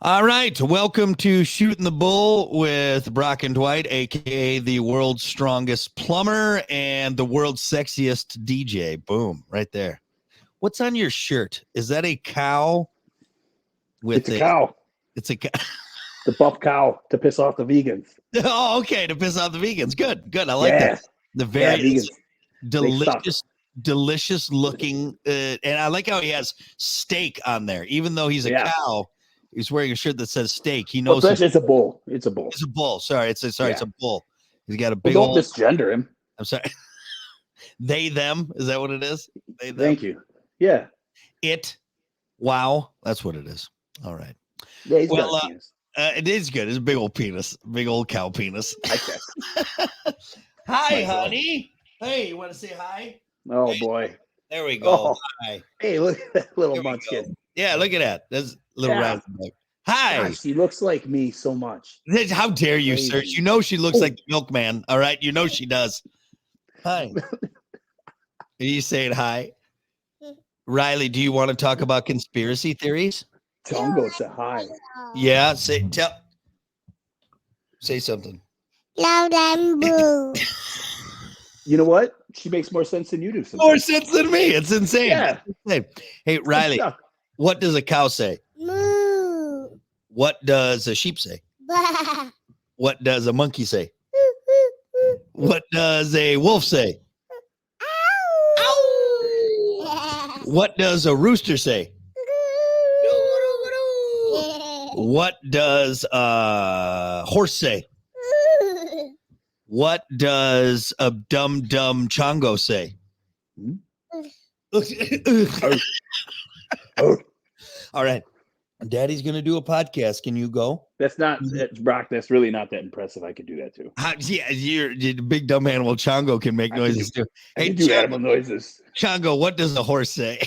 All right, welcome to Shooting the Bull with Brock and Dwight, aka the world's strongest plumber and the world's sexiest DJ. Boom, right there. What's on your shirt? Is that a cow? It's a cow. It's a cow. The buff cow to piss off the vegans. Oh, okay, to piss off the vegans. Good. I like that. The very vegans, delicious looking, and I like how he has steak on there, even though he's a cow. He's wearing a shirt that says steak. He knows it's a bull. It's a bull. It's a bull. Sorry, it's a bull. He's got a big don't misgender him. I'm sorry. They, them. Is that what it is? They, them? Thank you. Yeah. It. Wow. That's what it is. All right. Yeah, he's got a penis. It is good. It's a big old penis. Big old cow penis. Hi, honey. Hey, you want to say hi? Oh, boy. There we go. Oh. Hi. Hey, look at that little munchkin. Yeah, look at that. That's little raspberry. Hi. Gosh, she looks like me so much. How dare you, sir? You know she looks like the milkman. All right. You know she does. Hi. Are you saying hi? Riley, do you want to talk about conspiracy theories? Tongo said hi. Yeah, say something. Loud and blue. You know what? She makes more sense than you do. Sometimes. More sense than me. It's insane. Yeah. It's insane. Hey, Riley, what does a cow say? Moo. What does a sheep say? Bah. What does a monkey say? What does a wolf say? Ow. What does a rooster say? What does a horse say? What does a dumb chongo say? All right. Daddy's going to do a podcast. Can you go? That's Brock. That's really not that impressive. I could do that too. Yeah, you're big dumb animal. Chongo can make noises too. Hey, do animal noises. Chongo, what does a horse say?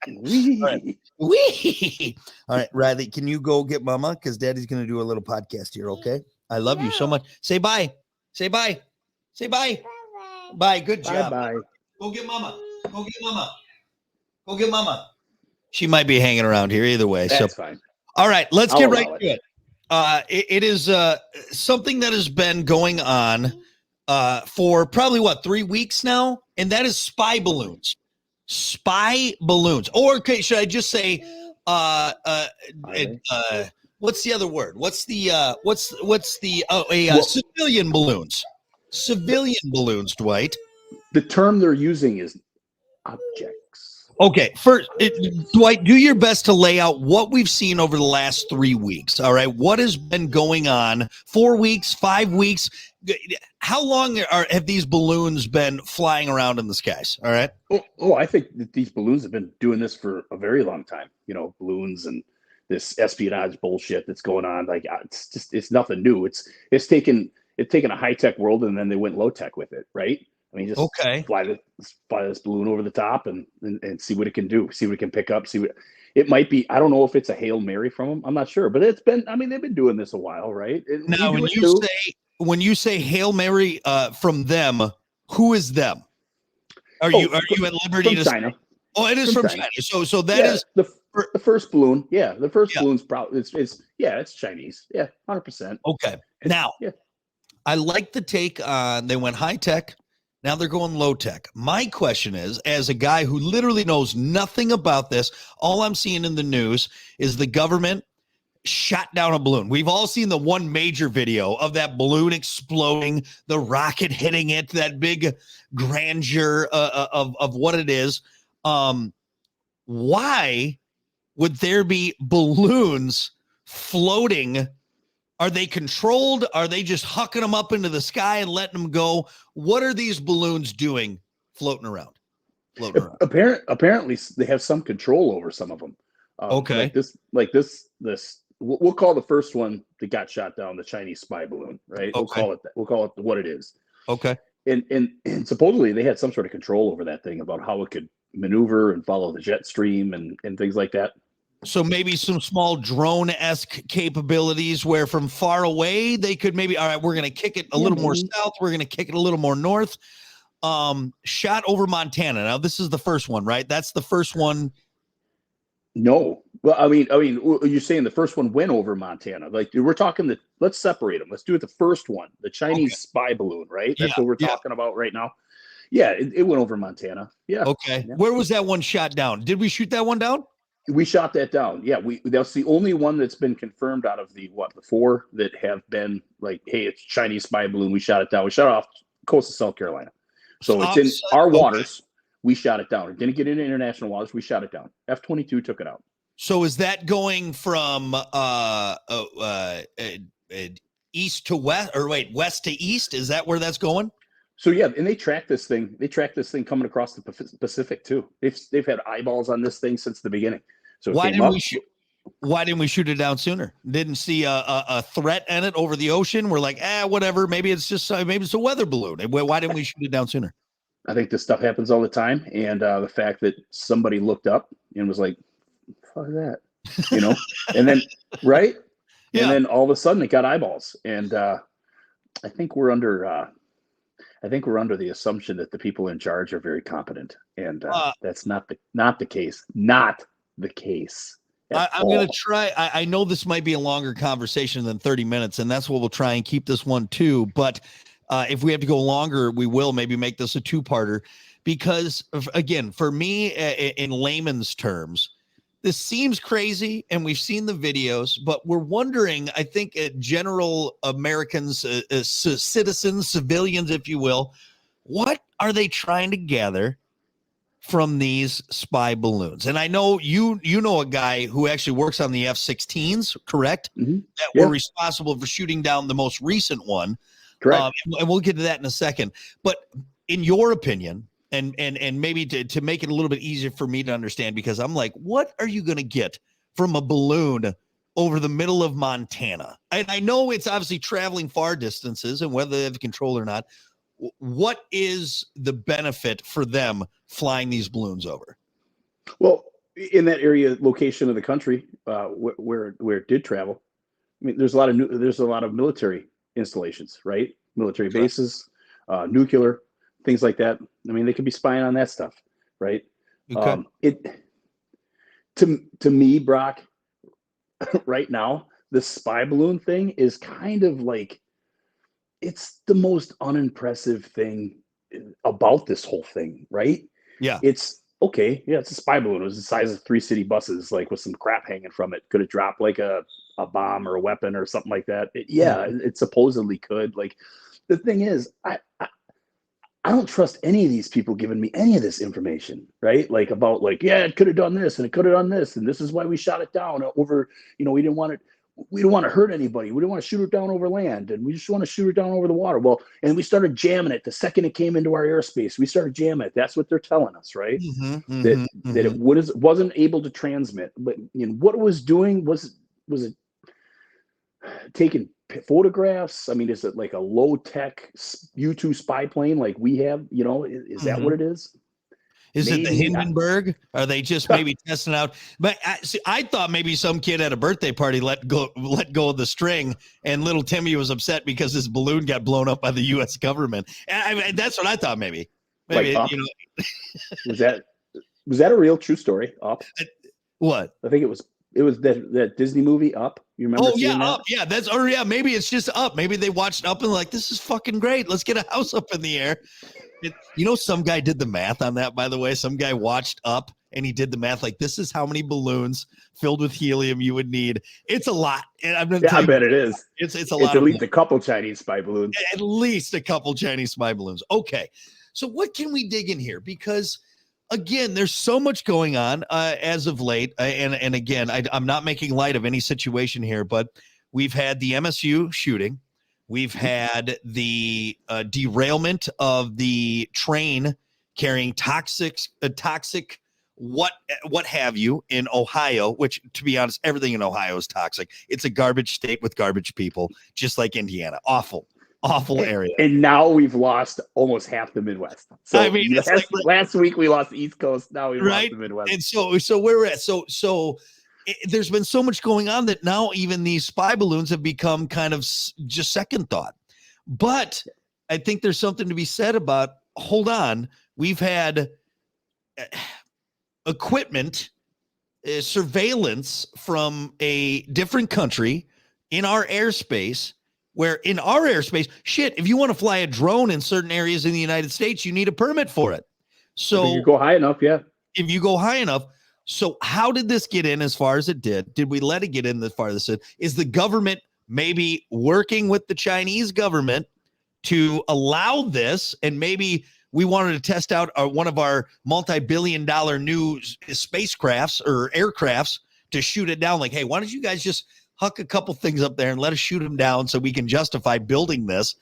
Wee. All right. Wee. All right, Riley, can you go get Mama? Because Daddy's going to do a little podcast here, okay? I love you so much. Say bye. Say bye. Say bye. Bye. Good job. Bye. Go get Mama. Go get Mama. Go get Mama. She might be hanging around here either way. That's fine. All right, let's get right to it. It is something that has been going on for probably 3 weeks now, and that is spy balloons. Spy balloons, or okay, should I just say what's the other word? What's the civilian balloons? Civilian balloons, Dwight. The term they're using is objects. Okay, first, Dwight, do your best to lay out what we've seen over the last 3 weeks. All right, what has been going on? 4 weeks, 5 weeks? How long have these balloons been flying around in the skies? All right. Oh, I think that these balloons have been doing this for a very long time. You know, balloons and this espionage bullshit that's going on. Like it's nothing new. It's taken a high tech world and then they went low tech with it, right? I mean, just fly this balloon over the top and see what it can do. See what it can pick up. See what it might be. I don't know if it's a Hail Mary from them. I'm not sure, but it's been. I mean, they've been doing this a while, right? Now, when you say Hail Mary from them, who is them? Are you at liberty to China? Say? Oh, it is from China. So that is the first balloon. Yeah, the first balloon's probably it's Chinese. Yeah, 100%. Okay. Now, I like the take on they went high tech. Now they're going low tech. My question is, as a guy who literally knows nothing about this, all I'm seeing in the news is the government shot down a balloon. We've all seen the one major video of that balloon exploding, the rocket hitting it, that big grandeur of what it is. Why would there be balloons floating? Are they controlled? Are they just hucking them up into the sky and letting them go? What are these balloons doing floating around? Apparently, they have some control over some of them. Okay. Like this. We'll call the first one that got shot down the Chinese spy balloon, right? Okay. We'll call it what it is. Okay. And supposedly they had some sort of control over that thing about how it could maneuver and follow the jet stream and things like that. So maybe some small drone-esque capabilities where from far away they could maybe, all right, we're going to kick it a little more south. We're going to kick it a little more north. Shot over Montana. Now, this is the first one, right? That's the first one No. Well, you're saying the first one went over Montana. Like we're talking let's separate them. Let's do it. The first one, the Chinese Okay. spy balloon, right? Yeah. That's what we're Yeah. talking about right now. Yeah, it went over Montana. Yeah. Okay. Yeah. Where was that one shot down? Did we shoot that one down? We shot that down. Yeah, that's the only one that's been confirmed out of the four that have been like, hey, it's Chinese spy balloon. We shot it down. We shot it off the coast of South Carolina. So it's in our waters. Okay. We shot it down. It didn't get into international waters. We shot it down. F-22 took it out. So is that going from east to west, or west to east? Is that where that's going? So yeah, and they track this thing. They track this thing coming across the Pacific too. They've had eyeballs on this thing since the beginning. So why didn't we shoot it down sooner? Didn't see a threat in it over the ocean. We're like, whatever. Maybe it's just maybe it's a weather balloon. Why didn't we shoot it down sooner? I think this stuff happens all the time, and the fact that somebody looked up and was like, "Fuck that," and then right, yeah. And then all of a sudden it got eyeballs, and I think we're under the assumption that the people in charge are very competent, and that's not the case. Not the case. I'm going to try. I know this might be a longer conversation than 30 minutes, and that's what we'll try and keep this one too. But if we have to go longer, we will maybe make this a two-parter, because again, for me, in layman's terms, this seems crazy, and we've seen the videos, but we're wondering, I think, general Americans, citizens, civilians, if you will, what are they trying to gather from these spy balloons? And I know you know a guy who actually works on the F-16s, correct? Mm-hmm. That were responsible for shooting down the most recent one. Correct. And we'll get to that in a second. But in your opinion, and maybe to make it a little bit easier for me to understand, because I'm like, what are you going to get from a balloon over the middle of Montana? And I know it's obviously traveling far distances, and whether they have control or not, what is the benefit for them flying these balloons over? Well, in that area, location of the country where it did travel, I mean, there's a lot of military installations, right? Military bases, nuclear, things like that. I mean, they could be spying on that stuff, right? Okay. To me, Brock, right now, the spy balloon thing is kind of like, it's the most unimpressive thing about this whole thing, right? Yeah. It's okay. Yeah, it's a spy balloon. It was the size of 3 city buses, like with some crap hanging from it. Could it drop like a bomb or a weapon or something like that? It supposedly could. Like, the thing is, I don't trust any of these people giving me any of this information, right? Like about like, yeah, it could have done this and it could have done this, and this is why we shot it down over. We didn't want to hurt anybody. We didn't want to shoot it down over land, and we just want to shoot it down over the water. Well, and we started jamming it the second it came into our airspace. We started jamming it. That's what they're telling us, right? That it wasn't able to transmit. But what it was doing was it taking photographs? I mean, is it like a low tech U-2 spy plane like we have? Is that what it is? Is it the Hindenburg? Are they just maybe testing out? But I thought maybe some kid at a birthday party let go of the string, and little Timmy was upset because his balloon got blown up by the U.S. government. And I mean, that's what I thought. Maybe like, was that a real true story? Up? What? I think it was that Disney movie Up. You remember? Oh yeah, Up. Yeah, maybe it's just Up. Maybe they watched Up and like, this is fucking great. Let's get a house up in the air. Some guy did the math on that, by the way. Some guy watched Up and he did the math. Like, this is how many balloons filled with helium you would need. It's a lot. And I bet it is. It's a lot. At least a couple Chinese spy balloons. At least a couple Chinese spy balloons. Okay. So what can we dig in here? Because again, there's so much going on as of late. And again, I'm not making light of any situation here, but we've had the MSU shooting. We've had the derailment of the train carrying toxic, what have you, in Ohio, which, to be honest, everything in Ohio is toxic. It's a garbage state with garbage people, just like Indiana. Awful area. And now we've lost almost half the Midwest. So I mean, last week we lost the East Coast. Now we've lost the Midwest. And so where we're at. So there's been so much going on that now even these spy balloons have become kind of just second thought. But I think there's something to be said about, hold on, we've had equipment surveillance from a different country in our airspace, where in our airspace, shit, if you want to fly a drone in certain areas in the United States, you need a permit for it. So if you go high enough, yeah. If you go high enough. So how did this get in as far as it did? Did we let it get in as far as it did? Is the government maybe working with the Chinese government to allow this? And maybe we wanted to test out one of our multi-billion-dollar new spacecrafts or aircrafts to shoot it down. Like, hey, why don't you guys just huck a couple things up there and let us shoot them down so we can justify building this?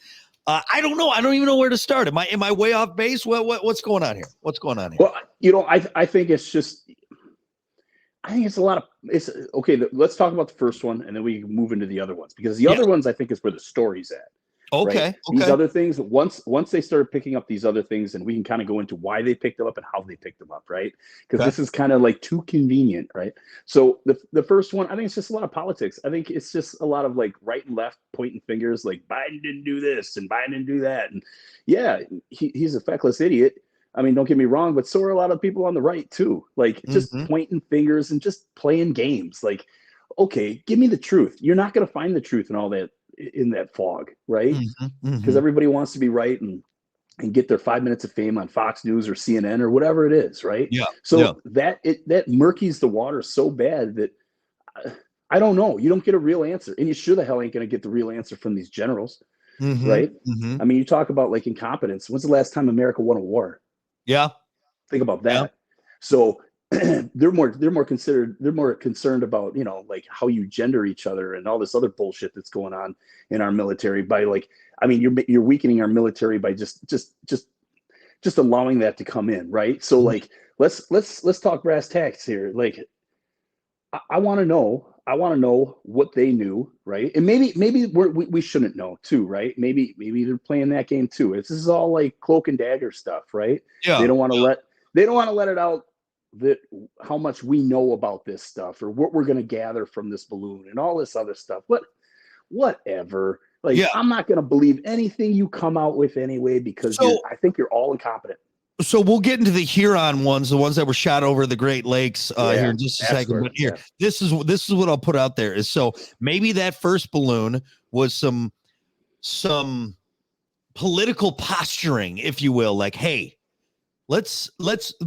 I don't know. I don't even know where to start. Am I way off base? What's going on here? What's going on here? Well, I think it's just, I think it's a lot of, it's okay. Let's talk about the first one and then we move into the other ones, because the other ones I think is where the story's at. Okay. Right? These other things, once they started picking up these other things, and we can kind of go into why they picked them up and how they picked them up, right? Because this is kind of like too convenient, right? So the first one, I think it's just a lot of politics. I think it's just a lot of like right and left pointing fingers, like Biden didn't do this and Biden didn't do that, and yeah, he's a feckless idiot. I mean, don't get me wrong, but so are a lot of people on the right too. Like just pointing fingers and just playing games. Like, okay, give me the truth. You're not going to find the truth in all that, in that fog, right? Because everybody wants to be right and get their 5 minutes of fame on Fox News or CNN or whatever it is, right? Yeah. So that murkies the water so bad that I don't know. You don't get a real answer, and you sure the hell ain't going to get the real answer from these generals, right? I mean, you talk about like incompetence. When's the last time America won a war? Yeah. Think about that. Yeah. So they're more concerned about, you know, like how you gender each other and all this other bullshit that's going on in our military by like, I mean, you're weakening our military by just allowing that to come in, right? So like let's talk brass tacks here. Like I want to know what they knew, right? And maybe we shouldn't know too, right? Maybe they're playing that game too. This is all like cloak and dagger stuff, right? Yeah. They don't want to let it out that how much we know about this stuff or what we're going to gather from this balloon and all this other stuff. Whatever. Like, I'm not going to believe anything you come out with anyway, because I think you're all incompetent. So we'll get into the Huron ones, the ones that were shot over the Great Lakes here in just a second. But here, this is what I'll put out there is, so maybe that first balloon was some political posturing, if you will, like, hey, let's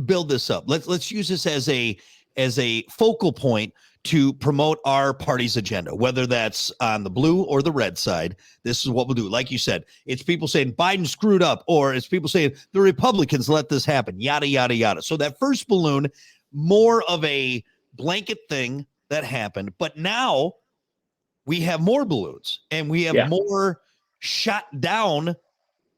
build this up. Let's use this as a focal point to promote our party's agenda, whether that's on the blue or the red side. This is what we'll do. Like you said, it's people saying Biden screwed up, or it's people saying the Republicans let this happen, yada, yada, yada. So that first balloon, more of a blanket thing that happened. But now we have more balloons and we have more shot down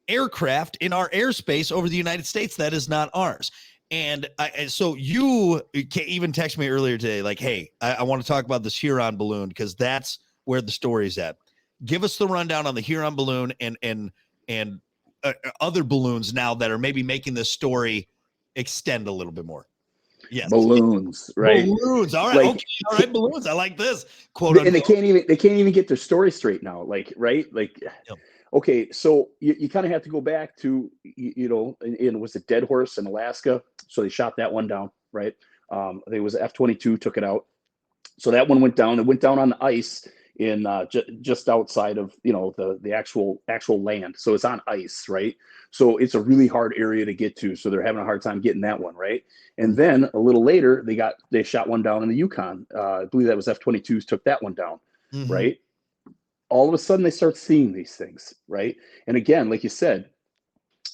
aircraft in our airspace over the United States that is not ours. And so you can even text me earlier today, like, hey, I want to talk about this Huron balloon because that's where the story's at. Give us the rundown on the Huron balloon and other balloons now that are maybe making this story extend a little bit more. Yes, balloons, right? Balloons. All right, like, okay, all right, balloons. I like this quote. And they can't even get their story straight now. Like, right? Like. Yep. Okay, so you kind of have to go back to, you know, and was it Dead Horse in Alaska? So they shot that one down, right? There was F-22 took it out. So that one went down. It went down on the ice in just outside of, you know, the actual land. So it's on ice, right? So it's a really hard area to get to. So they're having a hard time getting that one, right? And then a little later, they shot one down in the Yukon. I believe that was F-22s took that one down, right? All of a sudden they start seeing these things, right? And again, like you said,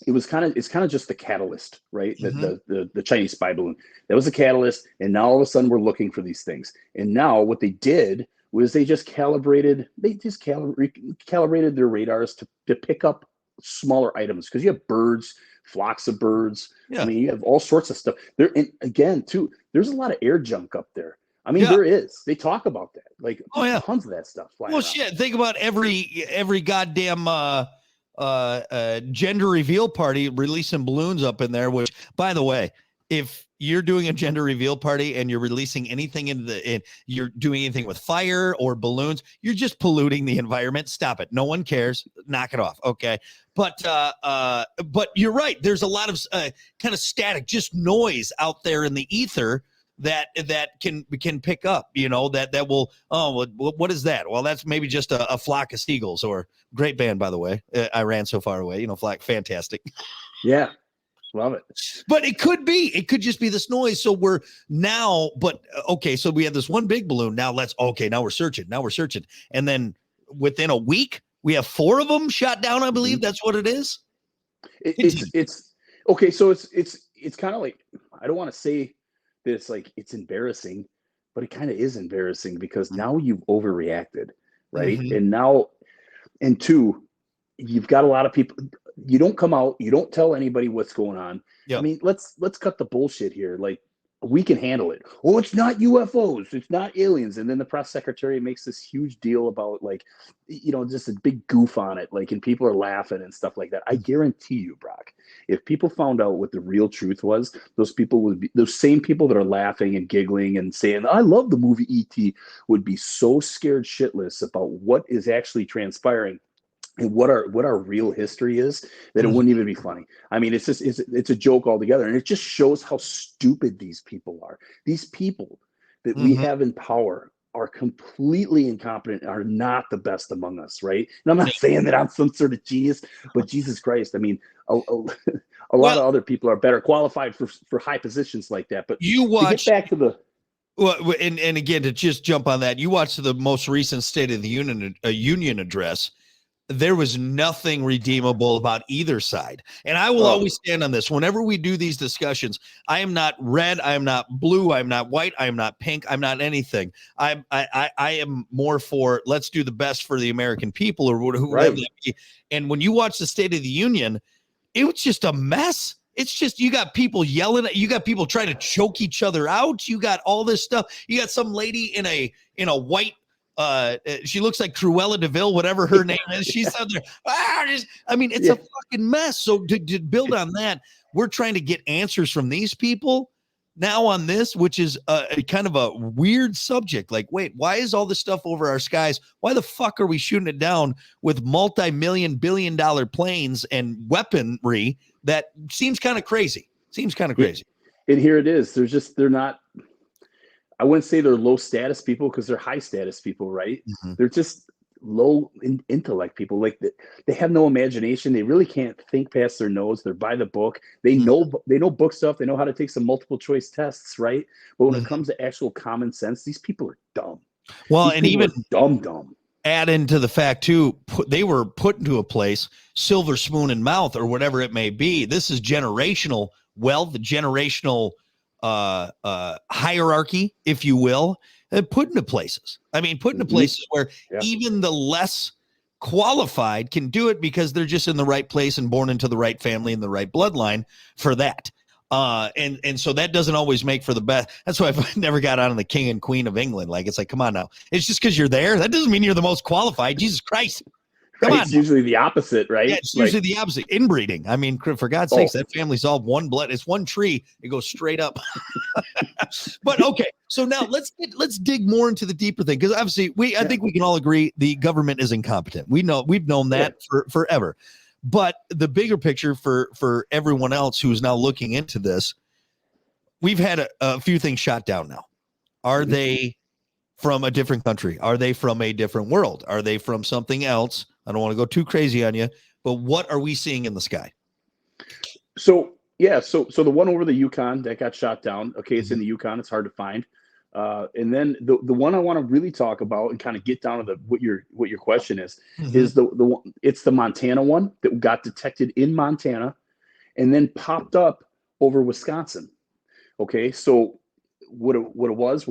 it's kind of just the catalyst, right? The Chinese spy balloon. That was the catalyst, and now all of a sudden we're looking for these things. And now what they did was they just calibrated their radars to pick up smaller items, because you have birds, flocks of birds. I mean, you have all sorts of stuff there. And again, too, there's a lot of air junk up there. I mean, there is. They talk about that, like tons of that stuff. Well, around. Shit. Think about every goddamn gender reveal party releasing balloons up in there. Which, by the way, if you're doing a gender reveal party and you're releasing anything you're doing anything with fire or balloons, you're just polluting the environment. Stop it. No one cares. Knock it off. Okay. But you're right. There's a lot of kind of static, just noise out there in the ether that can pick up, that will, what is that? Well, that's maybe just a flock of seagulls. Or great band, by the way. I Ran So Far Away, flock, fantastic. Yeah, love it. But it could just be this noise. So we're now, okay, so we have this one big balloon. Now now we're searching. And then within a week, we have 4 of them shot down, I believe. That's what it is. It's okay. So it's kind of like, I don't want to say this like it's embarrassing, but it kind of is embarrassing because now you've overreacted, right? And 2, you've got a lot of people. You don't come out, you don't tell anybody what's going on. Yep. I mean, let's cut the bullshit here. Like, we can handle it. Oh, it's not UFOs, it's not aliens. And then the press secretary makes this huge deal about, like, just a big goof on it, like, and people are laughing and stuff like that. I guarantee you, Brock, if people found out what the real truth was, those same people that are laughing and giggling and saying, I love the movie E.T., would be so scared shitless about what is actually transpiring and what our real history is, that it wouldn't even be funny. I mean, it's a joke altogether. And it just shows how stupid these people are. These people that we have in power are completely incompetent, are not the best among us, right? And I'm not saying that I'm some sort of genius, but Jesus Christ, I mean, a lot of other people are better qualified for high positions like that. But you watch, to get back to the... Well, and again, to just jump on that, you watched the most recent State of the Union address. There was nothing redeemable about either side. And I will always stand on this. Whenever we do these discussions, I am not red. I am not blue. I am not white. I am not pink. I'm not anything. I am more for, let's do the best for the American people, or whoever that be. And when you watch the State of the Union, it was just a mess. It's just, you got people yelling, you got people trying to choke each other out. You got all this stuff. You got some lady in a white, she looks like Cruella DeVille, whatever her name is. She's out there. It's a fucking mess. So to build on that, we're trying to get answers from these people now on this, which is a kind of a weird subject. Like, wait, why is all this stuff over our skies? Why the fuck are we shooting it down with multi-million, billion-dollar planes and weaponry? That seems kind of crazy. And here it is. They're not, I wouldn't say they're low status people, because they're high status people, right? They're just low intellect people. Like, they have no imagination. They really can't think past their nose. They're by the book. They know book stuff. They know how to take some multiple choice tests, right? But when it comes to actual common sense, these people are dumb. Well, and even dumb. Add into the fact too, they were put into a place, silver spoon in mouth, or whatever it may be. This is generational wealth, generational hierarchy, if you will, put into places. I mean, put into places where even the less qualified can do it, because they're just in the right place and born into the right family and the right bloodline for that. And so that doesn't always make for the best. That's why I've never got on the king and queen of England. Like, it's like, come on now. It's just because you're there. That doesn't mean you're the most qualified. Jesus Christ. Come on. It's usually the opposite, right? Yeah, it's usually the opposite. Inbreeding. I mean, for God's sakes, that family's all one blood. It's one tree. It goes straight up. But okay. So now let's dig more into the deeper thing. Because obviously I think we can all agree the government is incompetent. We've known that for forever. But the bigger picture for everyone else who is now looking into this, we've had a few things shot down now. Are they from a different country? Are they from a different world? Are they from something else? I don't want to go too crazy on you, but what are we seeing in the sky? So the one over the Yukon that got shot down, okay, it's in the Yukon. It's hard to find. And then the one I want to really talk about and kind of get down to what your question is the one. It's the Montana one that got detected in Montana and then popped up over Wisconsin. Okay, so what it was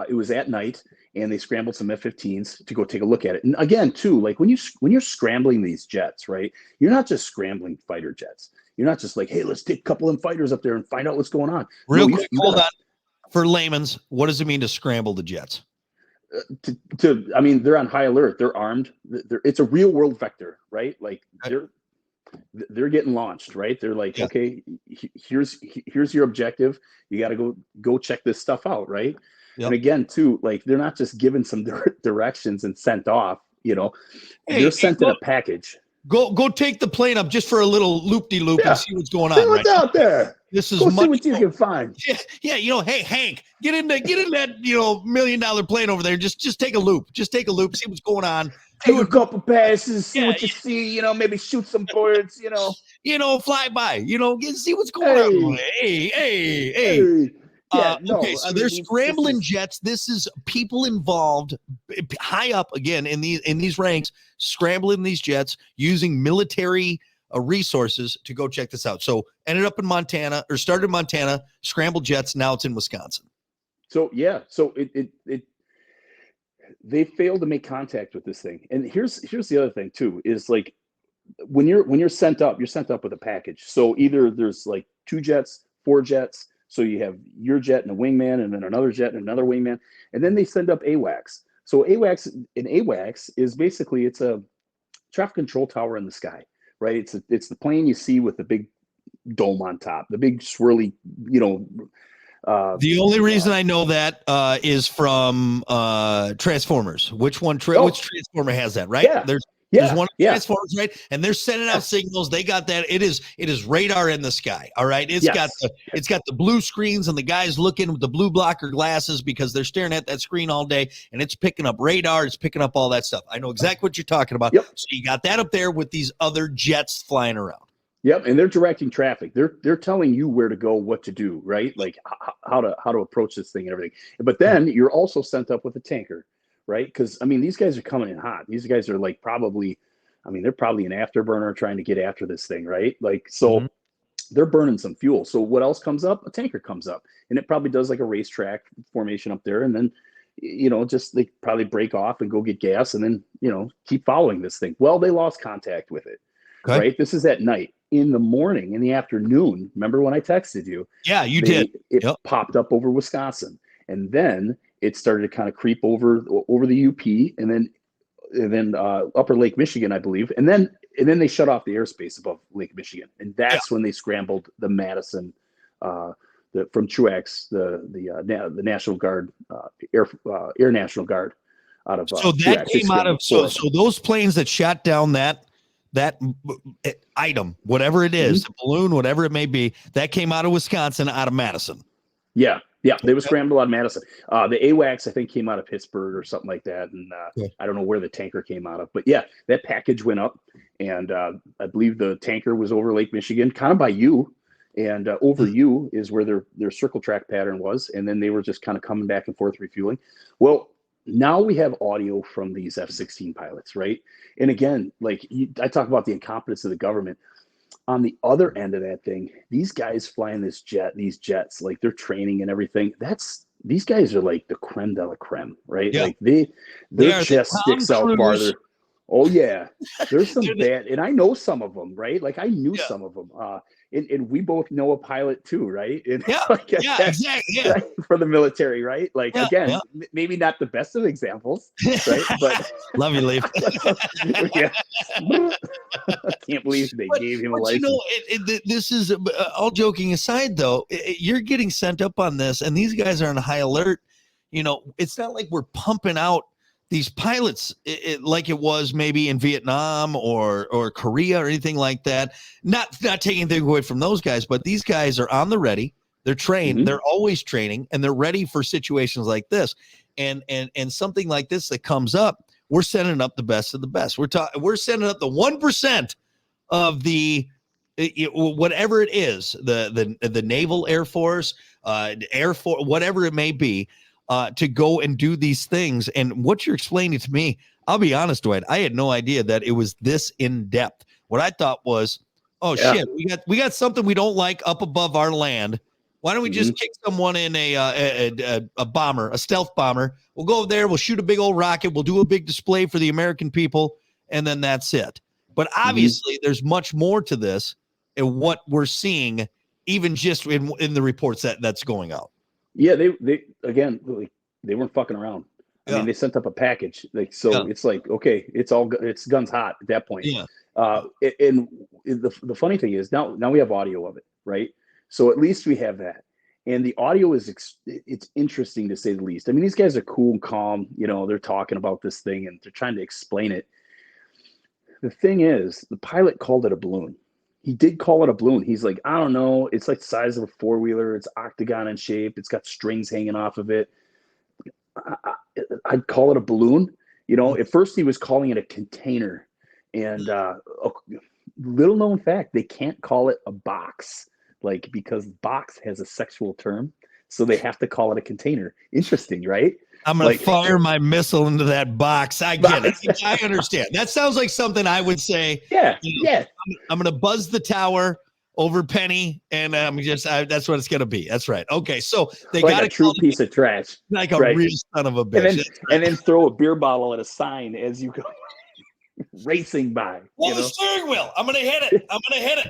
it was at night, and they scrambled some F-15s to go take a look at it. And again, too, like when you're scrambling these jets, right? You're not just scrambling fighter jets. You're not just like, hey, let's take a couple of them fighters up there and find out what's going on. Real quick, hold on. For layman's, what does it mean to scramble the jets? I mean, they're on high alert. They're armed. It's a real world vector, right? Like they're getting launched, right? They're like, okay, here's your objective. You got to go check this stuff out, right? Yep. And again, too, like they're not just given some directions and sent off. They're sent in a package. Go take the plane up just for a little loop-de-loop and see what's going on. See what's out there. This is Go see much what you more- can find. Yeah, hey, Hank, get in that, $1 million plane over there. Just take a loop. Just take a loop. See what's going on. Take a couple passes, see Yeah, what you see. Maybe shoot some birds. Fly by. See what's going on. Hey, Hey. hey. Yeah, Okay, no. so I they're mean, scrambling jets. This is people involved high up again in these ranks, scrambling these jets using military resources to go check this out. So ended up in Montana, or started in Montana, scrambled jets. Now it's in Wisconsin. So it they failed to make contact with this thing. And here's the other thing too, is like when you're sent up with a package. So either there's like 2 jets, 4 jets. So you have your jet and a wingman, and then another jet and another wingman, and then they send up AWACS. So AWACS is basically, it's a traffic control tower in the sky, right? It's the plane you see with the big dome on top, the big swirly, The only reason I know that is from Transformers. Which Transformer has that, right? Yeah. There's one Transformers, right? And they're sending out signals. They got that. It is radar in the sky. All right. It's got the blue screens, and the guys looking with the blue blocker glasses because they're staring at that screen all day, and it's picking up radar. It's picking up all that stuff. I know exactly what you're talking about. Yep. So you got that up there with these other jets flying around. Yep, and they're directing traffic. They're telling you where to go, what to do, right? Like how to approach this thing and everything. But then you're also sent up with a tanker, right? Because these guys are coming in hot. These guys are like they're probably an afterburner trying to get after this thing, right? Like so, they're burning some fuel. So what else comes up? A tanker comes up, and it probably does like a racetrack formation up there, and then just they probably break off and go get gas, and then keep following this thing. Well, they lost contact with it. Okay. Right. This is at night. In the morning, in the afternoon, remember when I texted you? Yeah, you did. It popped up over Wisconsin, and then it started to kind of creep over the UP, and then upper Lake Michigan, I believe, and then they shut off the airspace above Lake Michigan, and that's when they scrambled the Madison, from Truax, the National Guard, Air National Guard, out of. So that came out of so those planes that shot down that item, whatever it is, the balloon, whatever it may be, that came out of Wisconsin, out of Madison. Yeah, they were scrambled out of Madison. The AWACS, I think, came out of Pittsburgh or something like that, and I don't know where the tanker came out of, but yeah, that package went up, and I believe the tanker was over Lake Michigan, kind of by you, and over you is where their circle track pattern was, and then they were just kind of coming back and forth refueling. Well, now we have audio from these F-16 pilots, right? And again, like I talk about the incompetence of the government. On the other end of that thing, these guys flying these jets, like their training and everything, these guys are like the creme de la creme, right? Yeah. Like their chest sticks out farther. Oh yeah, there's some bad, and I know some of them, right? Like I knew some of them, and we both know a pilot too, right? And exactly. Yeah. Right? For the military, right? Like maybe not the best of examples, right? But love you, Leaf. Yeah, I can't believe they gave him a license. This is all joking aside, though. You're getting sent up on this, and these guys are on high alert. It's not like we're pumping out these pilots like it was maybe in Vietnam or Korea or anything like that. Not taking anything away from those guys, but these guys are on the ready. They're trained. They're always training, and they're ready for situations like this. And something like this that comes up, we're sending up the best of the best. We're sending up the 1% of the whatever it is, the Naval Air Force, Air Force, whatever it may be. To go and do these things. And what you're explaining to me, I'll be honest, Dwight, I had no idea that it was this in depth. What I thought was, shit, we got something we don't like up above our land. Why don't we just kick someone in a bomber, a stealth bomber? We'll go over there, we'll shoot a big old rocket, we'll do a big display for the American people, and then that's it. But obviously there's much more to this, and what we're seeing, even just in the reports that's going out. Yeah, they again, like, they weren't fucking around. I mean, they sent up a package, like it's like, okay, it's guns hot at that point. Yeah. And the funny thing is now we have audio of it, right? So at least we have that, and the audio is it's interesting to say the least. I mean, these guys are cool and calm. They're talking about this thing and they're trying to explain it. The thing is, the pilot called it a balloon. he did call it a balloon. He's like, I don't know. It's like the size of a four-wheeler. It's octagon in shape. It's got strings hanging off of it. I'd call it a balloon. You know, at first he was calling it a container. And a little known fact, they can't call it a box, like, because box has a sexual term. So they have to call it a container. Interesting, right? I'm going to fire my missile into that box. I get it. I understand. That sounds like something I would say. Yeah, I'm going to buzz the tower over Penny, and that's what it's going to be. That's right. Okay, so they like got a true piece of trash. Like a real son of a bitch. And then throw a beer bottle at a sign as you go racing by. Well, the steering wheel. I'm going to hit it.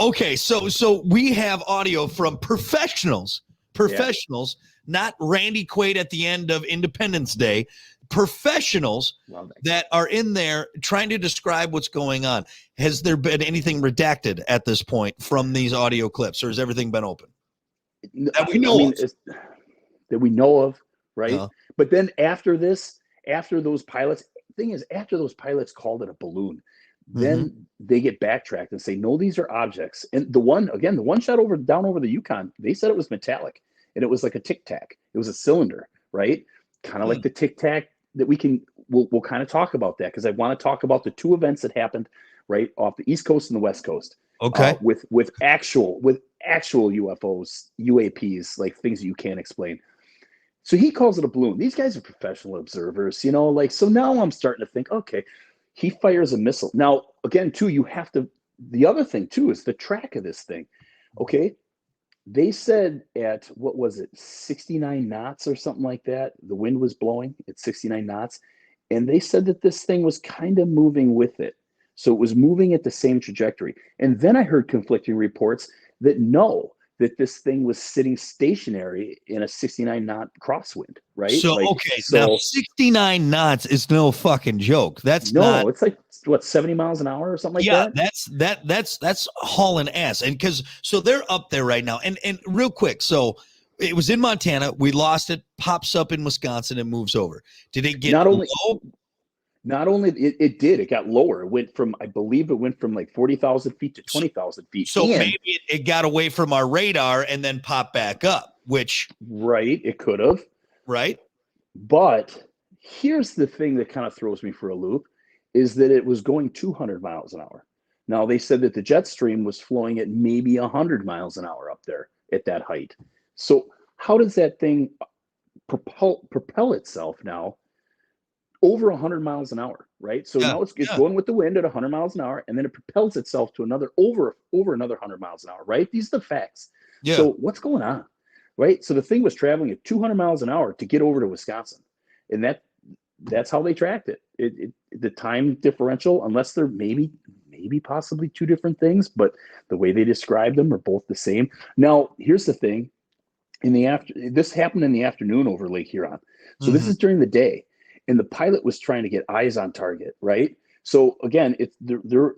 Okay, so we have audio from professionals, not Randy Quaid at the end of Independence Day, professionals that are in there trying to describe what's going on. Has there been anything redacted at this point from these audio clips, or has everything been open? That we know of. That we know of, right? But then after those pilots called it a balloon, then they get backtracked and say, no, these are objects. And the one shot down over the Yukon, they said it was metallic, and it was like a Tic Tac. It was a cylinder, right? Kind of like the Tic Tac that we'll kind of talk about that, because I want to talk about the two events that happened right off the East Coast and the West Coast. Okay. With actual UFOs, UAPs, like things that you can't explain. So he calls it a balloon. These guys are professional observers, you know, like, so now I'm starting to think, okay, he fires a missile. Now, again, too, the other thing too is the track of this thing. Okay. They said at, 69 knots or something like that. The wind was blowing at 69 knots. And they said that this thing was kind of moving with it. So it was moving at the same trajectory. And then I heard conflicting reports that this thing was sitting stationary in a 69 knot crosswind, right? So, now 69 knots is no fucking joke. It's like, 70 miles an hour or something like that? That's hauling ass. And so they're up there right now. And real quick, so it was in Montana. We lost it, pops up in Wisconsin, and moves over. Did it get low? Not only it did, it got lower. I believe it went from like 40,000 feet to 20,000 feet. So maybe it got away from our radar and then popped back up, right, it could have. Right. But here's the thing that kind of throws me for a loop, is that it was going 200 miles an hour. Now, they said that the jet stream was flowing at maybe 100 miles an hour up there at that height. So how does that thing propel itself now over 100 miles an hour, right? So now it's going with the wind at 100 miles an hour, and then it propels itself to over another 100 miles an hour, right? These are the facts. Yeah. So what's going on, right? So the thing was traveling at 200 miles an hour to get over to Wisconsin, and that's how they tracked it. The time differential, unless they're maybe possibly two different things, but the way they described them are both the same. Now, here's the thing: this happened in the afternoon over Lake Huron, so this is during the day. And the pilot was trying to get eyes on target, right? So again, it's their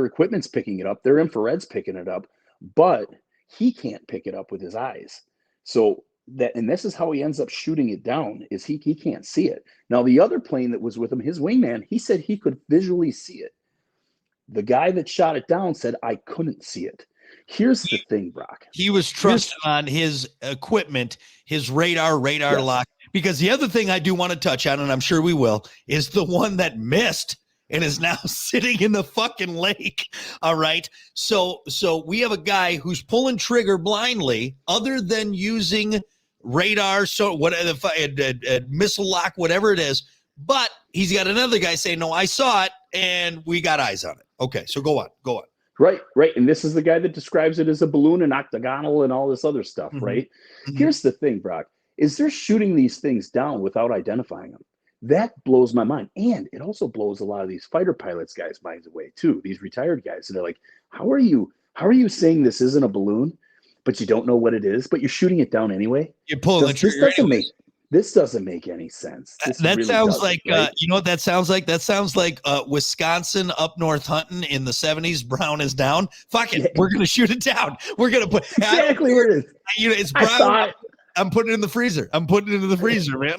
equipment's picking it up, their infrared's picking it up, but he can't pick it up with his eyes. So this is how he ends up shooting it down, is he can't see it. Now, the other plane that was with him, his wingman, he said he could visually see it. The guy that shot it down said, I couldn't see it. Here's the thing, Brock. He was trusting on his equipment, his radar lock. Because the other thing I do want to touch on, and I'm sure we will, is the one that missed and is now sitting in the fucking lake. All right. So we have a guy who's pulling trigger blindly, other than using radar, so whatever, missile lock, whatever it is. But he's got another guy saying, no, I saw it, and we got eyes on it. Okay, so go on. Right. And this is the guy that describes it as a balloon and octagonal and all this other stuff, right? Here's the thing, Brock, is they're shooting these things down without identifying them. That blows my mind. And it also blows a lot of these fighter pilots guys' minds away too. These retired guys. And they're like, how are you saying this isn't a balloon, but you don't know what it is, but you're shooting it down anyway? You're pulling the trigger. This doesn't make any sense. That really sounds like, right? You know what that sounds like? That sounds like Wisconsin up north hunting in the 70s. Brown is down. Fuck it. Yeah. We're going to shoot it down. We're going to put exactly where it is. It's brown. I'm putting it in the freezer. Man.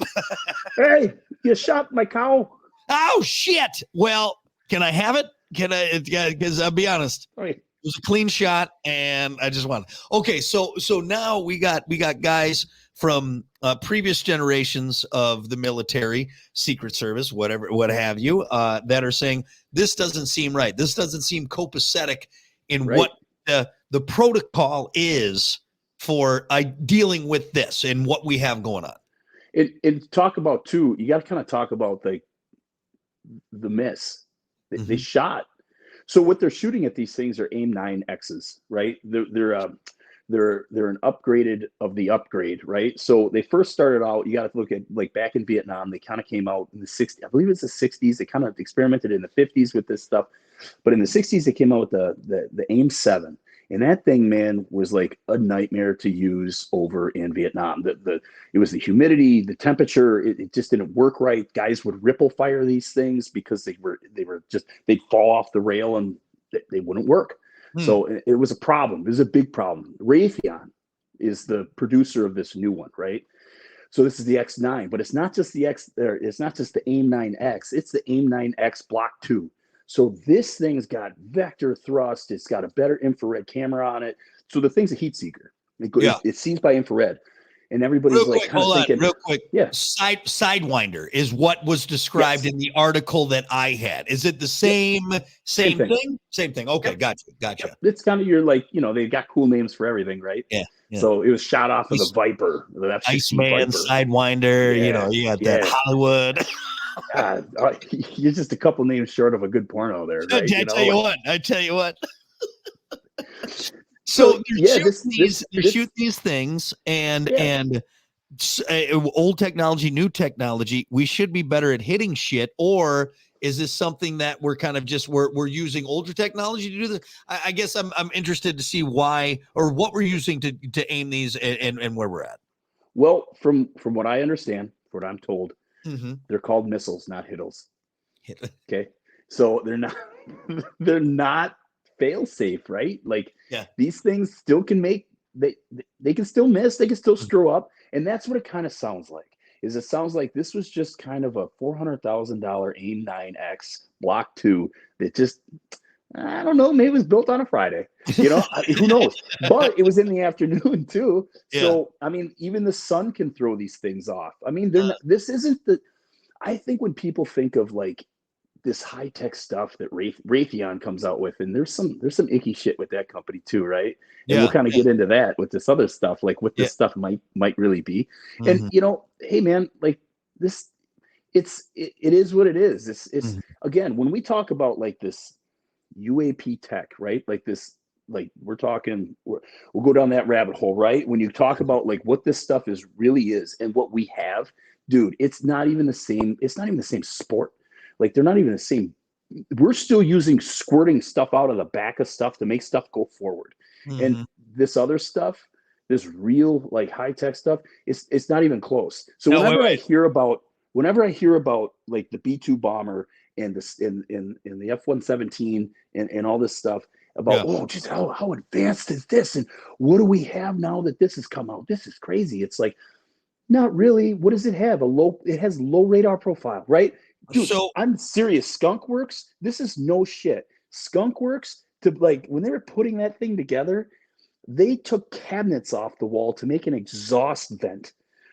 Hey, you shot my cow. Oh, shit. Well, can I have it? Can I? Because I'll be honest. All right. It was a clean shot, and I just wanted. Okay, so now we got guys from previous generations of the military, Secret Service, whatever, what have you, that are saying this doesn't seem right. This doesn't seem copacetic in Right. what the protocol is for dealing with this and what we have going on. And talk about too. You got to kind of talk about the miss. They shot. So what they're shooting at these things are AIM-9Xs, right? They're an upgraded of the upgrade, right? So they first started out. You got to look at like back in Vietnam. They kind of came out in the 60s. I believe it's the 60s. They kind of experimented in the 50s with this stuff, but in the 60s they came out with the AIM-7, and that thing, man, was like a nightmare to use over in Vietnam. It was the humidity, the temperature. It just didn't work right. Guys would ripple fire these things because they'd fall off the rail and they wouldn't work. So it was a problem. It was a big problem. Raytheon is the producer of this new one, right? So this is the X9, but it's not just the X there. It's not just the AIM-9X. It's the AIM-9X Block 2. So this thing's got vector thrust. It's got a better infrared camera on it. So the thing's a heat seeker. It sees by infrared. And everybody's real like quick, kind of thinking, real quick. Yeah. Sidewinder is what was described in the article that I had. Is it the same thing? Same thing. Okay, gotcha. Yep. It's kind of your like, they've got cool names for everything, right? Yeah. So it was shot off of the Viper, the F-16 Iceman, Viper. Sidewinder. You got that Hollywood. God, you're just a couple names short of a good porno there, right? I tell you what. So you shoot these things, and old technology, new technology. We should be better at hitting shit, or is this something that we're kind of just we're using older technology to do this? I guess I'm interested to see why or what we're using to aim these and where we're at. Well, from what I understand, what I'm told, they're called missiles, not hittles. Okay, so they're not fail safe, right? Like these things still can they can still miss, they can still screw up, and that's what it kind of sounds like. It sounds like this was just kind of a $400,000 AIM-9X Block 2 that just, I don't know, maybe it was built on a Friday, who knows? But it was in the afternoon too. So I mean, even the sun can throw these things off. I mean, this isn't I think when people think of like this high tech stuff that Raytheon comes out with, and there's some icky shit with that company too, right? And we'll kind of get into that with this other stuff, like what this stuff might really be. And hey man, like this, it is what it is. It's again, when we talk about like this UAP tech, right? Like this, like we'll go down that rabbit hole, right? When you talk about like what this stuff really is and what we have, dude, it's not even the same. It's not even the same sport. Like they're not even the same. We're still using squirting stuff out of the back of stuff to make stuff go forward. And this other stuff, this real like high tech stuff, it's not even close. So whenever I hear about like the B-2 bomber and the F-117 and all this stuff about just how advanced is this and what do we have now that this has come out? This is crazy. It's like not really. What does it have? It has low radar profile, right? Dude, so I'm serious. Skunk Works, this is no shit. Skunk Works, to like when they were putting that thing together, they took cabinets off the wall to make an exhaust vent,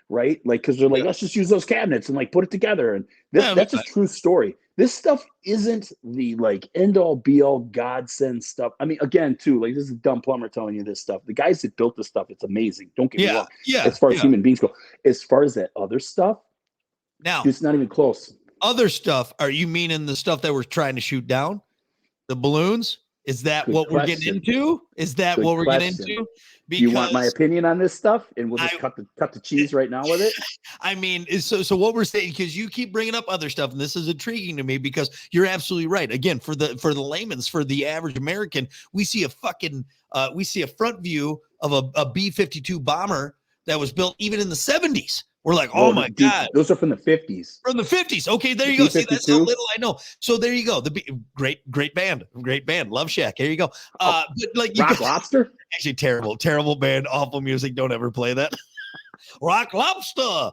right? Like, because they're like, let's just use those cabinets and like put it together. And that's a true story. This stuff isn't the like end all be all godsend stuff. I mean, again, too, like this is a dumb plumber telling you this stuff. The guys that built this stuff, it's amazing. Don't get me wrong. As far as human beings go, as far as that other stuff, now it's not even close. Other stuff, are you meaning the stuff that we're trying to shoot down? The balloons? Is that what we're getting into? Is that what we're getting into? Because you want my opinion on this stuff, and we'll just cut the cheese right now with it. I mean, so what we're saying, because you keep bringing up other stuff, and this is intriguing to me because you're absolutely right. Again, for the layman's, for the average American, we see a front view of a B-52 bomber that was built even in the 70s. We're like, oh my God. Those are from the 50s. From the 50s. Okay, there you go. See, that's how little I know. So there you go. Great band. Love Shack. There you go. But like Rock Lobster? Actually, terrible band, awful music. Don't ever play that. Rock Lobster.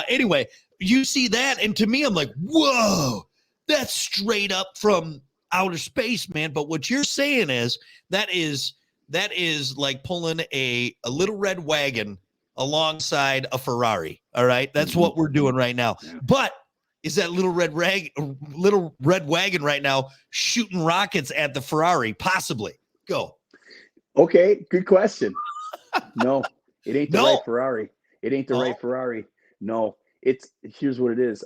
Anyway, you see that, and to me, I'm like, whoa, that's straight up from outer space, man. But what you're saying is that is like pulling a little red wagon alongside a Ferrari. All right, that's what we're doing right now. Yeah. But is that little red wagon right now shooting rockets at the Ferrari? Possibly. Go. Okay, good question. No, it ain't the No. right Ferrari. It ain't the right Ferrari. No, here's what it is.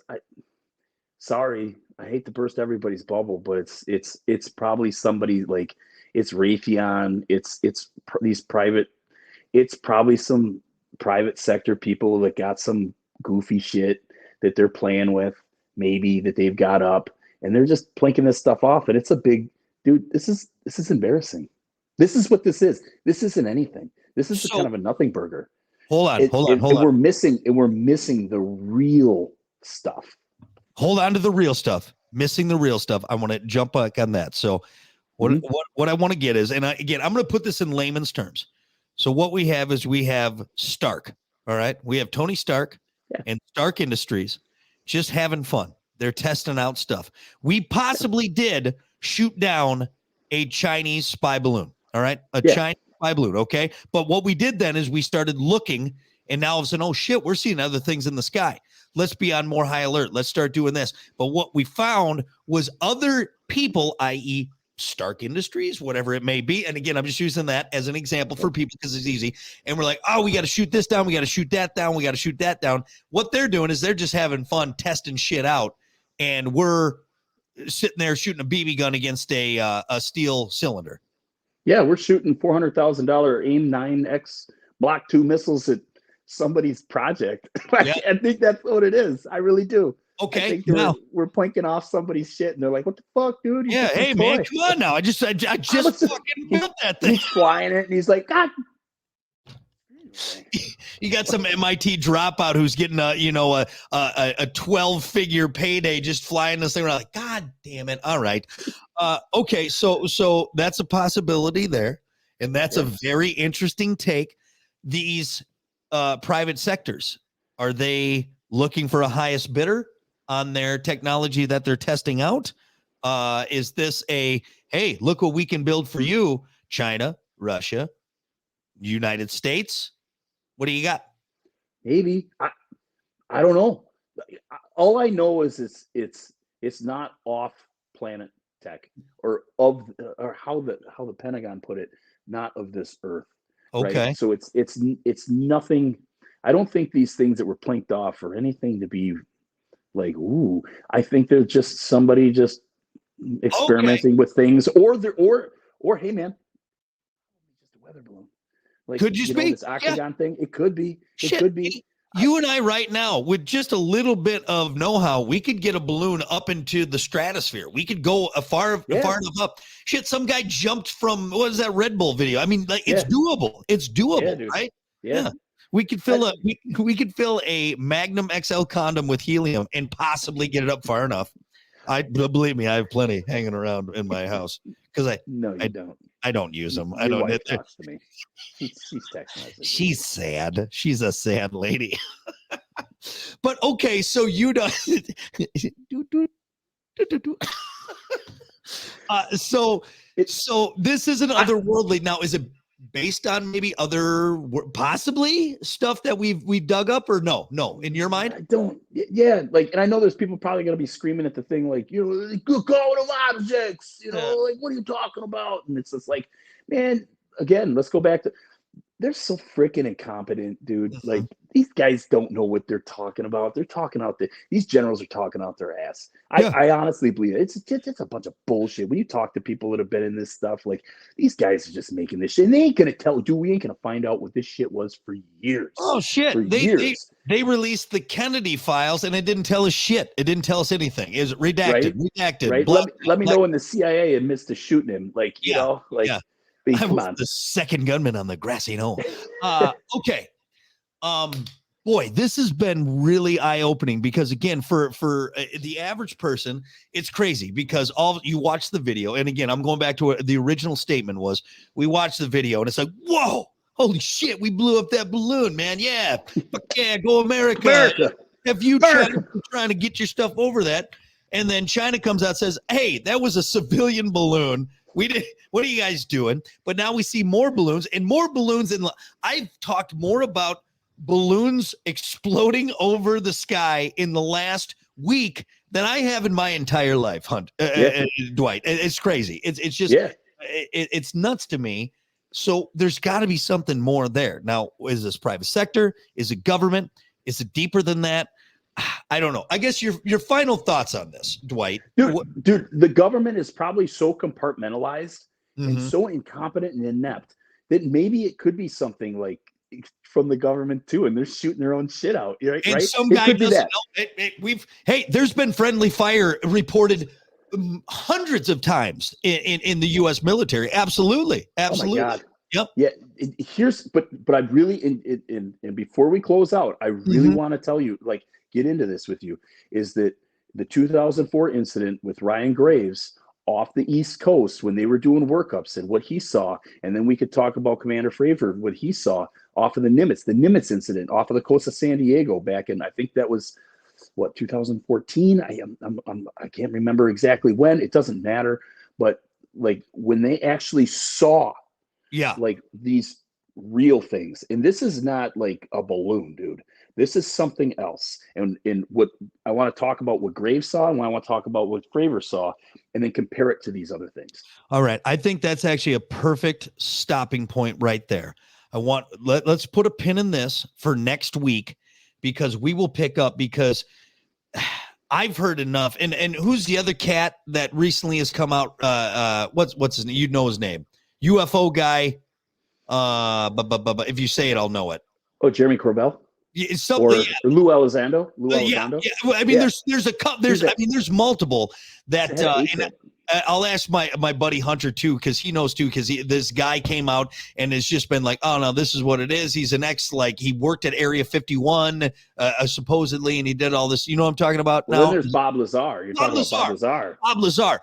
Sorry, I hate to burst everybody's bubble, but it's probably somebody like it's Raytheon. It's these private. It's probably some private sector people that got some goofy shit that they're playing with, maybe that they've got up, and they're just plinking this stuff off. And it's a big dude. This is embarrassing. This is what this is. This isn't anything. This is kind of a nothing burger. Hold on. We're missing the real stuff. Hold on to the real stuff. Missing the real stuff. I want to jump back on that. So what I want to get is, and again, I'm going to put this in layman's terms. So what we have is we have Stark. All right. We have Tony Stark and Stark Industries just having fun. They're testing out stuff. We possibly did shoot down a Chinese spy balloon. All right. Chinese spy balloon. Okay. But what we did then is we started looking, and now all of a sudden, oh shit, we're seeing other things in the sky. Let's be on more high alert. Let's start doing this. But what we found was other people, i.e., Stark Industries, whatever it may be. And again, I'm just using that as an example for people because it's easy. And we're like, oh, we got to shoot this down. We got to shoot that down. We got to shoot that down. What they're doing is they're just having fun testing shit out. And we're sitting there shooting a BB gun against a steel cylinder. Yeah, we're shooting $400,000 AIM-9X Block 2 missiles at somebody's project. I think that's what it is. I really do. Okay, we're plinking off somebody's shit, and they're like, "What the fuck, dude?" Yeah, hey man, come on now. I just fucking built that thing. He's flying it, and he's like, "God." You got some MIT dropout who's getting a 12-figure payday just flying this thing around. Like, God damn it! All right, okay, so that's a possibility there, and that's a very interesting take. These private sectors, are they looking for a highest bidder on their technology that they're testing out? Is this a, hey, look what we can build for you, China, Russia, United States? What do you got? Maybe. I don't know. All I know is it's not off planet tech or how the Pentagon put it, not of this earth. Okay. Right? So it's nothing. I don't think these things that were plinked off are anything to be like, ooh. I think they're just somebody just experimenting with things, or hey man, just a weather balloon. Like, could you be this octagon thing? It could be. It could be. You and I right now, with just a little bit of know-how, we could get a balloon up into the stratosphere. We could go far enough up. Shit, some guy jumped from, what is that Red Bull video? I mean, like, it's doable. It's doable, right? Yeah. We could fill a Magnum XL condom with helium and possibly get it up far enough. Believe me, I have plenty hanging around in my house because I don't. I don't use them. Your I don't. Wife talks to me. She's texting us. She's sad. She's a sad lady. But okay, so you don't. So this isn't otherworldly. Now, is it based on maybe other possibly stuff that we've dug up, or no? In your mind, I don't. Yeah, like, and I know there's people probably gonna be screaming at the thing like, good call of objects. Like, what are you talking about? And it's just like, man, again, let's go back to. They're so freaking incompetent, dude. Mm-hmm. Like, these guys don't know what they're talking about. They're talking out these generals are talking out their ass. I honestly believe it's a bunch of bullshit. When you talk to people that have been in this stuff, like, these guys are just making this shit. And they ain't gonna tell, dude, we ain't gonna find out what this shit was for years. Oh shit. They released the Kennedy files and it didn't tell us shit. It didn't tell us anything. It was redacted. Right. Let me know when the CIA admits to shooting him. Like, you know, like. Yeah. I was the second gunman on the grassy knoll. Okay. Boy, this has been really eye-opening because, again, for the average person, it's crazy because you watch the video. And again, I'm going back to what the original statement was. We watched the video and it's like, whoa, holy shit, we blew up that balloon, man. Yeah. Fuck yeah, go America. Have you trying to get your stuff over that? And then China comes out and says, hey, that was a civilian balloon. What are you guys doing? But now we see more balloons and more balloons. And I've talked more about balloons exploding over the sky in the last week than I have in my entire life, Dwight. It's crazy. It's just, it's nuts to me. So there's got to be something more there. Now, is this private sector? Is it government? Is it deeper than that? I don't know. I guess your final thoughts on this, Dwight. Dude, the government is probably so compartmentalized and so incompetent and inept that maybe it could be something like from the government too, and they're shooting their own shit out. Right? And some guy doesn't know. There's been friendly fire reported hundreds of times in the U.S. military. Absolutely. Oh my God. Yep. Yeah. But I really and before we close out, I really want to tell you, like, get into this with you, is that the 2004 incident with Ryan Graves off the East Coast when they were doing workups and what he saw, and then we could talk about Commander Fravor, what he saw off of the Nimitz incident off of the coast of San Diego back in, I think that was 2014. I can't remember exactly when. It doesn't matter, but like when they actually saw like these real things, and this is not like a balloon, dude. This is something else. And what I want to talk about what Graves saw, and I want to talk about what Fravor saw, and then compare it to these other things. All right. I think that's actually a perfect stopping point right there. Let's put a pin in this for next week, because we will pick up, because I've heard enough. And who's the other cat that recently has come out? What's his name? You know his name. UFO guy. But if you say it, I'll know it. Oh, Jeremy Corbell. It's something, or Lou Elizondo. Yeah. Well, I mean, there's multiple that, and I'll ask my buddy Hunter too, because he knows too, because this guy came out and has just been like, oh no, this is what it is. He's an he worked at Area 51 supposedly, and he did all this. You know what I'm talking about? Well, then there's Bob Lazar. You're talking about Bob Lazar. Bob Lazar.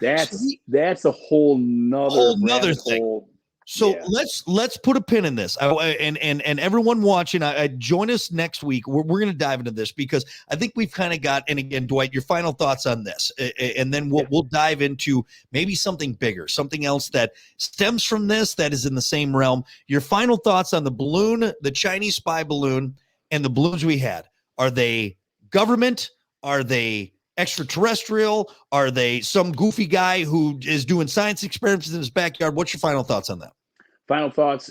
That's a whole nother thing. So let's put a pin in this, and everyone watching, join us next week. We're going to dive into this, because I think we've kind of got. And again, Dwight, your final thoughts on this, and then we'll dive into maybe something bigger, something else that stems from this that is in the same realm. Your final thoughts on the balloon, the Chinese spy balloon, and the balloons we had. Are they government? Are they extraterrestrial? Are they some goofy guy who is doing science experiments in his backyard? What's your final thoughts on that? Final thoughts: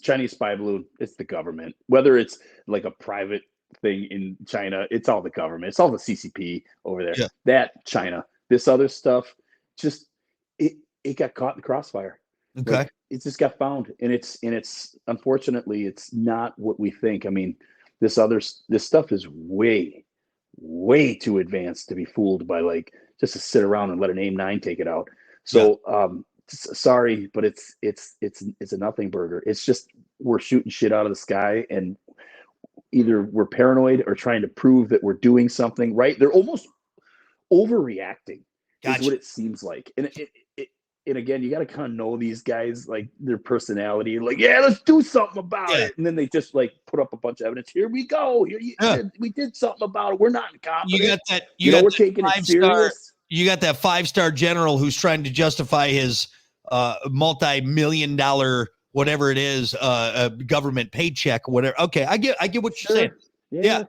Chinese spy balloon. It's the government. Whether it's like a private thing in China, it's all the government. It's all the CCP over there. Yeah. That China. This other stuff, just it got caught in the crossfire. Okay. Like, it just got found, and it's unfortunately it's not what we think. I mean, this stuff is way too advanced to be fooled by, like, just to sit around and let an AIM-9 take it out. So sorry, but it's a nothing burger. It's just we're shooting shit out of the sky, and either we're paranoid or trying to prove that we're doing something right. They're almost overreacting. Is what it seems like. And again, you got to kind of know these guys, like their personality, like, yeah, let's do something about it. And then they just like put up a bunch of evidence. Here we go. We did something about it. We're not incompetent. You got that. We're taking it serious. You got that 5-star general who's trying to justify his multi-million-dollar, whatever it is, government paycheck, whatever. Okay. I get what you're saying. Yeah.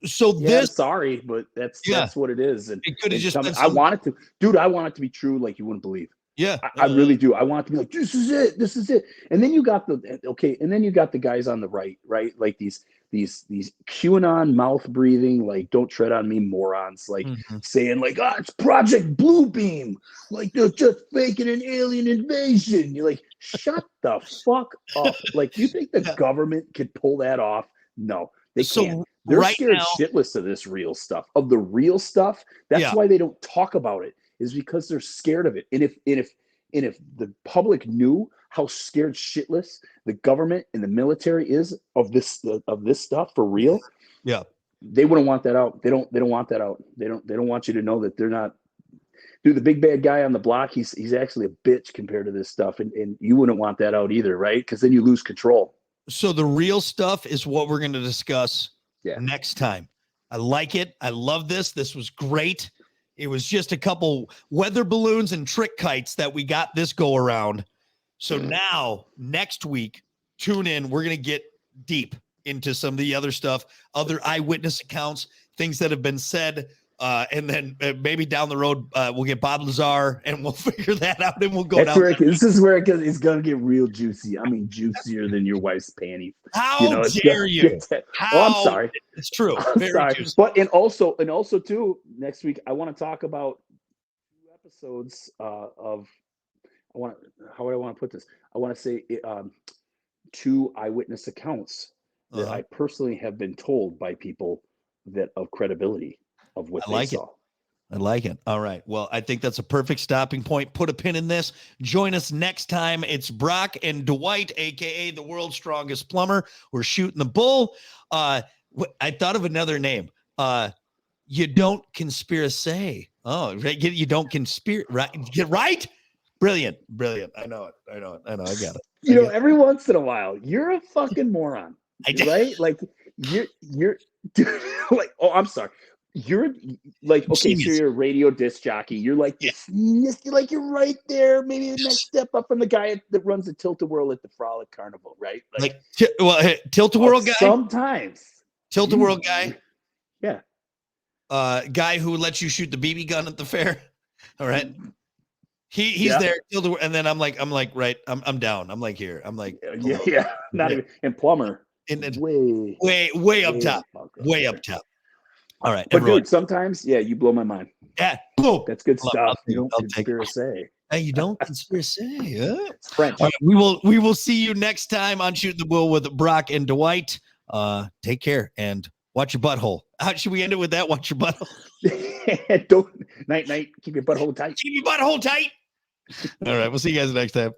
So this, sorry, but that's what it is. And it could have just been I want it to be true, like you wouldn't believe. Yeah, I really do. I want it to be like, this is it. And then you got the guys on the right, like these QAnon mouth breathing, like, don't tread on me morons, like saying like, it's Project Bluebeam, like they're just faking an alien invasion. You're like, shut the fuck up. Like, you think the government could pull that off? No, they can't. They're scared shitless of this real stuff, of the real stuff. That's why they don't talk about it, is because they're scared of it. And if the public knew how scared shitless the government and the military is of this stuff for real, they wouldn't want that out. They don't want that out. They don't want you to know that they're not. Dude, the big bad guy on the block, he's actually a bitch compared to this stuff, and you wouldn't want that out either, right? Because then you lose control. So the real stuff is what we're going to discuss next time. I like it. I love this. This was great. It was just a couple weather balloons and trick kites that we got this go around. So now next week, tune in. We're going to get deep into some of the other stuff, other eyewitness accounts, things that have been said. And then maybe down the road, we'll get Bob Lazar and we'll figure that out and we'll go down. This is where it's going to get real juicy. I mean, juicier than your wife's panties. How dare you? I'm sorry. It's true. I'm sorry. Juicy. But and also too, next week, I want to talk about 2 episodes of, how would I want to put this? I want to say 2 eyewitness accounts that I personally have been told by people that of credibility of what they saw. I like it. All right. Well, I think that's a perfect stopping point. Put a pin in this. Join us next time. It's Brock and Dwight, a.k.a. the world's strongest plumber. We're shooting the bull. I thought of another name. You don't conspiracy. Oh, you don't conspire. Right? Get right? Brilliant. I know it. I got it. You know, every once in a while, you're a fucking moron. Right? Like you're dude, like, oh, I'm sorry. You're like, okay, so you're a radio disc jockey. You're like, you're right there. Maybe the next step up from the guy that runs the Tilt-A-Whirl at the Frolic Carnival, right? Tilt-A-Whirl guy. Sometimes Tilt-A-Whirl guy. Yeah. Guy who lets you shoot the BB gun at the fair. All right. He's there. And then I'm like, right. I'm down. I'm like here. I'm like, yeah. Not even. And plumber. And way up top. Way up top. All right. But everyone. dude, sometimes, you blow my mind. Yeah. Boom. That's good stuff. You don't conspiracy. Hey, you don't conspiracy. It's French. Right, we will see you next time on Shooting the Bull with Brock and Dwight. Take care and watch your butthole. How should we end it with that? Watch your butthole. Don't night. Keep your butthole tight. Keep your butthole tight. All right. We'll see you guys next time.